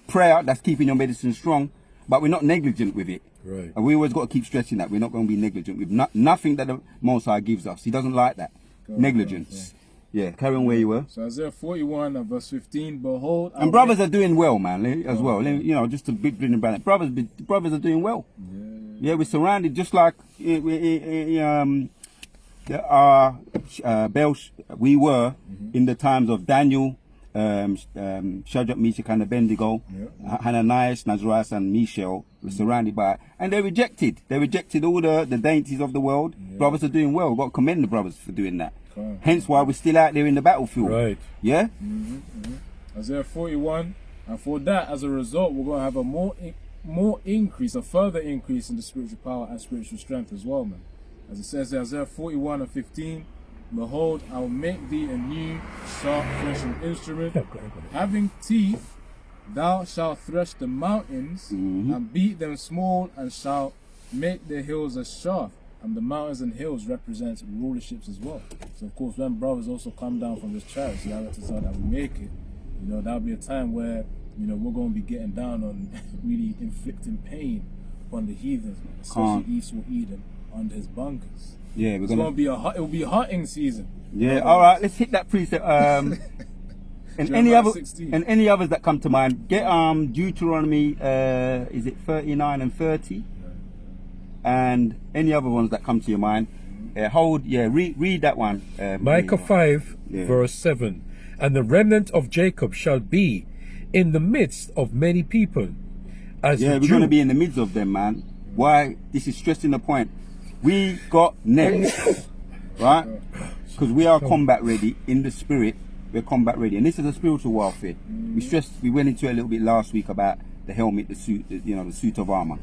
Prayer, that's keeping your medicine strong. But we're not negligent with it. Right. And we always got to keep stressing that. We're not going to be negligent with nothing that the Most High gives us. He doesn't like that. Negligence. Yeah, carry on where you were. So Isaiah 41 and verse 15, behold. And brothers are doing well, man, as well. You know, just to bring it back. Brothers are doing well. Yeah, we're surrounded just like we were in the times of Daniel, Shadrach, Meshach, and Abednego, Hananiah, Nazariah, and Mishael were surrounded by, and they rejected. They rejected all the dainties of the world. Brothers are doing well. We've got to commend the brothers for doing that. Hence why we're still out there in the battlefield. Right. Yeah? Isaiah 41, and for that, as a result, we're going to have a more increase, a further increase in the spiritual power and spiritual strength as well, man. As it says in Isaiah 41 and 15, behold, I will make thee a new sharp threshing instrument, having teeth. Thou shalt thresh the mountains and beat them small, and shalt make the hills as sharp. And the mountains and hills represents rulerships as well. So of course, when brothers also come down from this chariot, so that we make it, you know, that'll be a time where, you know, we're going to be getting down on really inflicting pain upon the heathens, especially Esau Edom under his bunkers. Yeah, It's going to be it will be hunting season. Yeah, all right, let's hit that precept. And Jeremiah 16. any others that come to mind, get Deuteronomy, is it 39 and 30? And any other ones that come to your mind, read that one. Micah 5, verse 7. And the remnant of Jacob shall be in the midst of many people. As we're going to be in the midst of them, man. Why? This is stressing the point. We got next, right? Because we are combat ready in the spirit. We're combat ready, and this is a spiritual warfare. We went into it a little bit last week about the helmet, the suit, the suit of armor.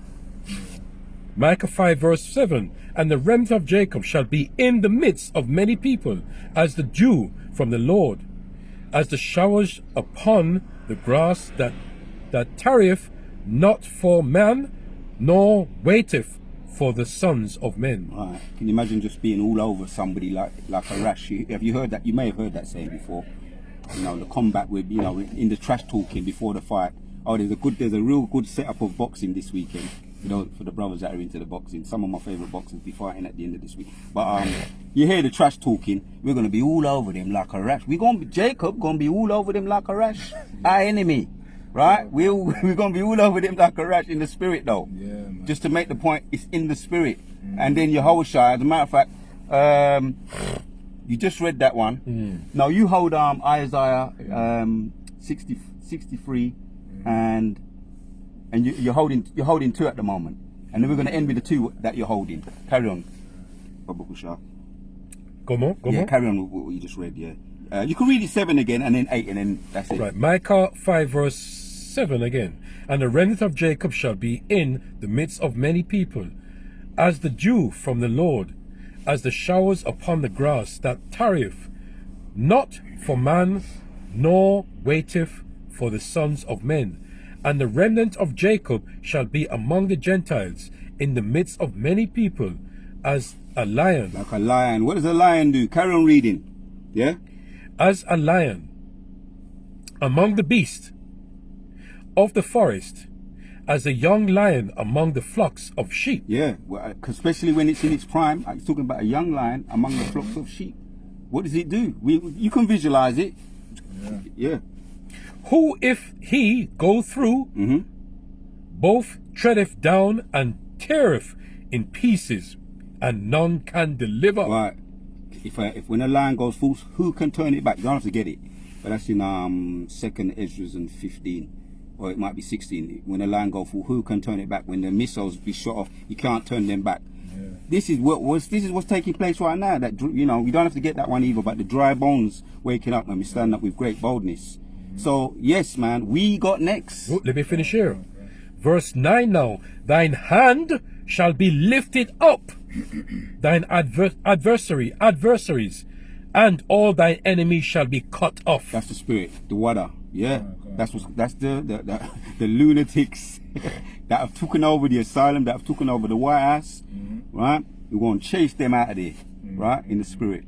Micah 5 verse 7, and the remnant of Jacob shall be in the midst of many people, as the dew from the Lord, as the showers upon the grass that tarrieth not for man, nor waiteth for the sons of men. Right. Can you imagine just being all over somebody like a rash? Have you heard that? You may have heard that saying before. You know, the combat with, in the trash talking before the fight. Oh, there's a real good setup of boxing this weekend. For the brothers that are into the boxing. Some of my favourite boxers be fighting at the end of this week. But you hear the trash talking, we're going to be all over them like a rash. Jacob going to be all over them like a rash. Our enemy, right? We're going to be all over them like a rash in the spirit though. Yeah, man. Just to make the point, it's in the spirit. And then Yehoshua, as a matter of fact, you just read that one. Now you hold Isaiah 63 and you're holding two at the moment, and then we're going to end with the two that you're holding. Carry on, Baba Kushar. Carry on with what you just read. You can read it 7 again, and then 8, and then that's it. Right, Micah 5 verse 7 again. And the remnant of Jacob shall be in the midst of many people, as the dew from the Lord, as the showers upon the grass that tarrieth not for man, nor waiteth for the sons of men. And the remnant of Jacob shall be among the Gentiles, in the midst of many people, as a lion. Like a lion. What does a lion do? Carry on reading. Yeah? As a lion among the beasts of the forest, as a young lion among the flocks of sheep. Yeah, well, especially when it's in its prime. I'm talking about a young lion among the flocks of sheep. What does it do? You can visualize it. Yeah. Who, if he go through, both treadeth down and teareth in pieces, and none can deliver. Right. If when a lion goes full, who can turn it back? You don't have to get it, but that's in 2nd Ezra and 15, or it might be 16. When a lion goes full, who can turn it back? When the missiles be shot off, you can't turn them back. This is what's taking place right now. That we don't have to get that one either. But the dry bones waking up and we stand up with great boldness. So, yes, man, we got next. Oh, let me finish here. Verse 9 now. Thine hand shall be lifted up, thine adversaries, and all thine enemies shall be cut off. That's the spirit, the water. Yeah, God. that's the lunatics that have taken over the asylum, that have taken over the White House, right? We're going to chase them out of there, right? In the spirit.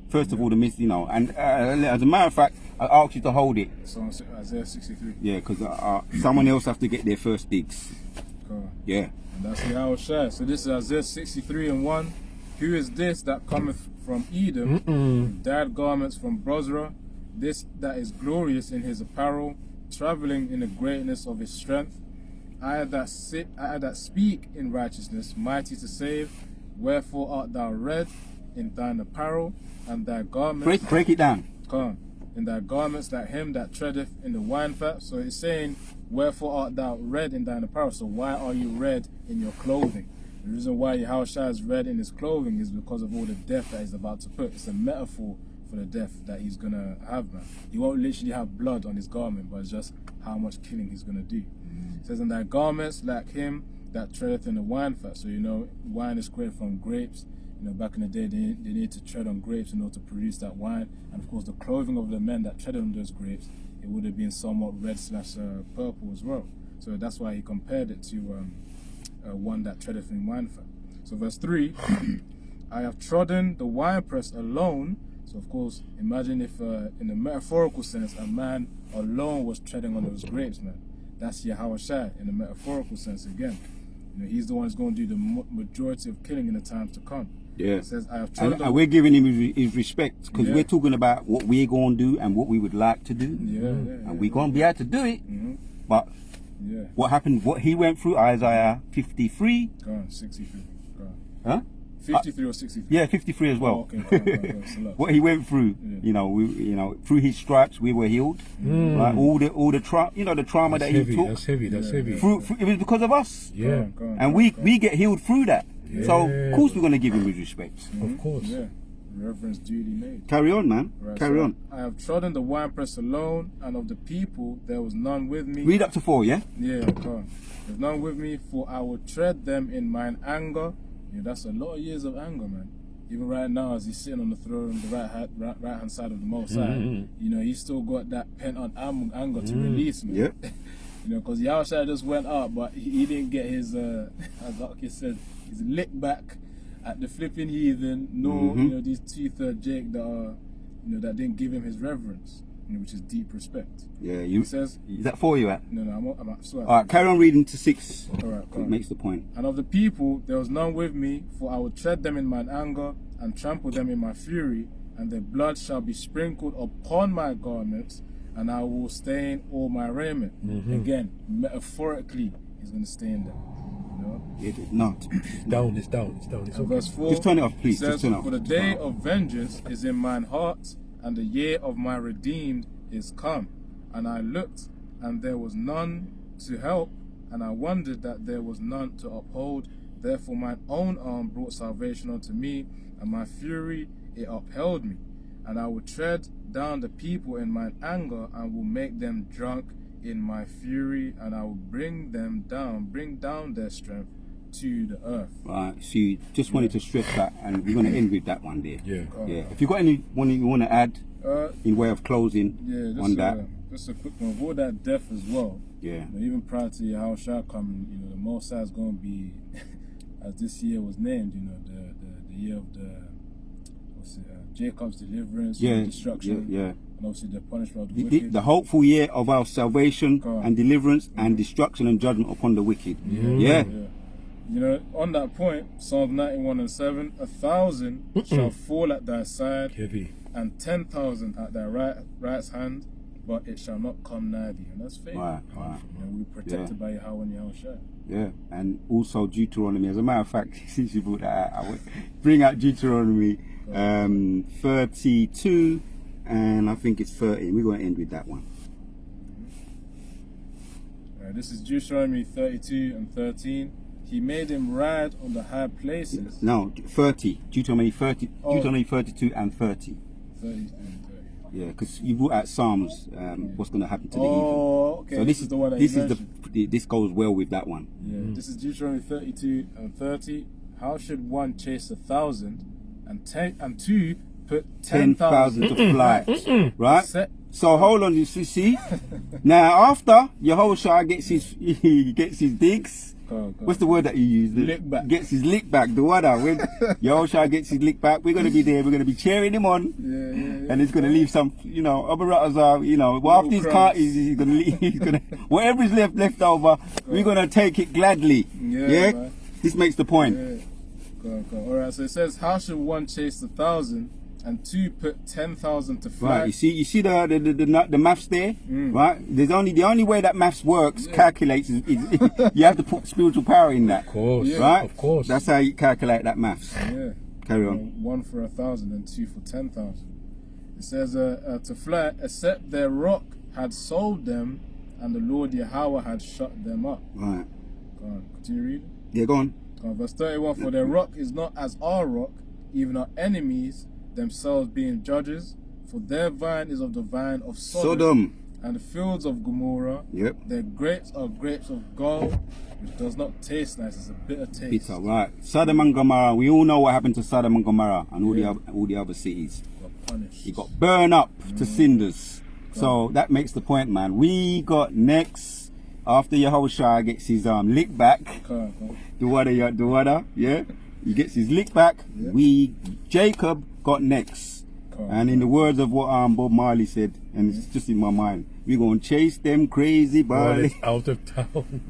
First of all, the mist, and as a matter of fact, I ask you to hold it. So Isaiah 63. Yeah, because someone else have to get their first digs. God. Yeah. And that's Yahushua. So this is Isaiah 63:1. Who is this that cometh from Edom, with dyed garments from Bozrah? This that is glorious in his apparel, traveling in the greatness of his strength. I that speak in righteousness, mighty to save. Wherefore art thou red in thine apparel, and thy garments? Break it down. Come, in thy garments like him that treadeth in the wine fat. So it's saying, wherefore art thou red in thine apparel? So why are you red in your clothing? The reason why Yahushua is red in his clothing is because of all the death that he's about to put. It's a metaphor for the death that he's going to have, man. He won't literally have blood on his garment, but it's just how much killing he's going to do. It says, in thy garments like him that treadeth in the wine fat. So, wine is created from grapes. Back in the day, they needed to tread on grapes in order to produce that wine. And of course, the clothing of the men that treaded on those grapes, it would have been somewhat red/purple as well. So that's why he compared it to one that treadeth in wine fat. So verse 3, I have trodden the winepress alone. So of course, imagine if in the metaphorical sense, a man alone was treading on those grapes, man. That's Yahushua in the metaphorical sense again. He's the one who's going to do the majority of killing in the times to come. Yeah. It says, I have trodden and we're giving him his respect because we're talking about what we're going to do and what we would like to do. And we're going to be able to do it. But what happened, what he went through, Isaiah 53. Go on, 63. Go on. Huh? 53 or 63? Yeah, 53 as well. Oh, okay. Go on. What he went through, through his stripes we were healed. Right? All the trauma, the trauma that he took. That's heavy. It was because of us. Yeah. Go on, And we get healed through that. So of course we're going to give him his respect. Of course. Yeah. Reverence duly made. Carry on, man. Right, Carry so on. I have trodden the winepress alone, and of the people there was none with me. Read up to 4, yeah? Yeah, come on. There's none with me, for I will tread them in mine anger. That's a lot of years of anger, man. Even right now, as he's sitting on the throne, the right hand side of the Most High, he's still got that pent on anger to release, man. Yep. Because Yahushua just went up, but he didn't get his, as Aki said, his lick back at the flipping heathen, nor these 2/3 Jake that are, that didn't give him his reverence, which is deep respect. Yeah, He says, is that 4 you at? no, I'm at sorry. All right, carry on reading to 6. All right, go It on. makes the point. And of the people there was none with me, for I will tread them in mine anger and trample them in my fury, and their blood shall be sprinkled upon my garments, and I will stain all my raiment. Again, metaphorically, he's going to stain them. No. It's down. It's And okay. verse 4, Just turn it off, please. it says, Just turn it off. for the day of vengeance is in mine heart, and the year of my redeemed is come. And I looked, and there was none to help, and I wondered that there was none to uphold. Therefore mine own arm brought salvation unto me, and my fury it upheld me. And I will tread down the people in mine anger, and will make them drunk in my fury, and I will bring down their strength to the earth. Right, see, just wanted to stress that, and we're going to end with that one there. Yeah. Yeah. If you got anyone you want to add in way of closing on that. Just a quick one. Avoid that death as well. Yeah. Even prior to Yahushua coming, the Most High is going to be, as this year was named, the year of Jacob's deliverance, and destruction, and obviously the punishment of the wicked. The hopeful year of our salvation God. and deliverance and destruction and judgment upon the wicked. On that point, Psalm 91:7, 1,000 shall fall at thy side, Heavy. and 10,000 at thy right hand, but it shall not come nigh thee. And that's faith. Right. We're protected by Yahweh and Yahushua. Yeah, and also Deuteronomy. As a matter of fact, since you brought that out, I would bring out Deuteronomy 32, and I think it's 13. We're going to end with that one. This is Deuteronomy 32 and 13. He made him ride on the high places. No, 30. Deuteronomy 30. Oh. Deuteronomy 32 and 30. 30 and 30. Yeah, because you brought out Psalms. What's going to happen to the evil? Oh, okay. So this is the one that you mentioned. this goes well with that one. Yeah, this is Deuteronomy 32 and 30. How should one chase 1,000 and two put 10,000 to flight, right? So hold on, you see. Now after Yehoshua gets his he gets his digs. Go. What's the word that you used? Lick back. Gets his lick back. The water. When Yehoshua gets his lick back, we're gonna be there. We're gonna be cheering him on. Yeah. And he's gonna leave some, Abu Ratazar, well, after his car, he's gonna leave, he's gonna, whatever is left over, we're gonna take it gladly. Yeah, man. This makes the point. Yeah. Go. Alright, so it says, how should one chase 1,000 and two put 10,000 to flight? Right, you see the maths there, right? There's the only way that maths works, calculates, is you have to put spiritual power in that. Of course. Yeah. Right? Of course. That's how you calculate that maths. Yeah. Carry on. One for 1,000 and two for 10,000. It says to fly, except their rock had sold them, and the Lord Yahweh had shut them up. Right. Go on, continue reading. Yeah, go on. Go on, verse 31. For their rock is not as our rock, even our enemies themselves being judges. For their vine is of the vine of Sodom, and the fields of Gomorrah. Yep. Their grapes are grapes of gall, which does not taste nice. It's a bitter taste. Peter, right. Sodom and Gomorrah, we all know what happened to Sodom and Gomorrah and all the other cities. Got punished. He got burned up to cinders. So that makes the point, man. We got next, after Yehoshua gets his lick back, Go on. the water, yeah? He gets his lick back. Jacob got next. Come on. And in the words of what Bob Marley said, and it's just in my mind, we're going to chase them crazy Well, boys. it's out of town.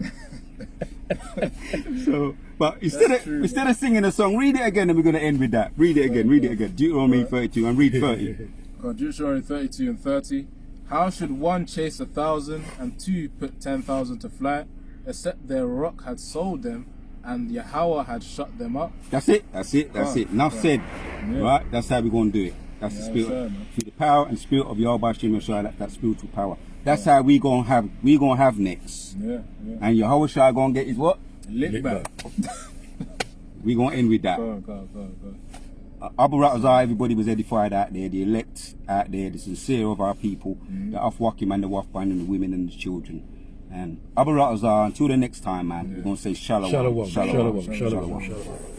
So, but instead of singing a song, read it again and we're going to end with that. Read it again. Deuteronomy 32 and read 30. Go on, Deuteronomy 32 and 30. How should one chase 1,000 and two put 10,000 to flight, except their rock had sold them, and Yahweh had shut them up? That's it. Enough said. Yeah. Right? That's how we're going to do it. That's the Yeah, spirit. sure, man. Through the power and spirit of Yahweh Shem Yeshua, that spiritual power. That's how we gonna have next. Yeah. And Yahweh gonna get his what? Lick back. We gonna end with that. Go. Abu Ratazar, everybody was edified out there, the elect out there, the sincere of our people, the Afwakim and the Wafban and the women and the children. And Abu Ratazar, until the next time, man, we're gonna say Shalom. Shalom.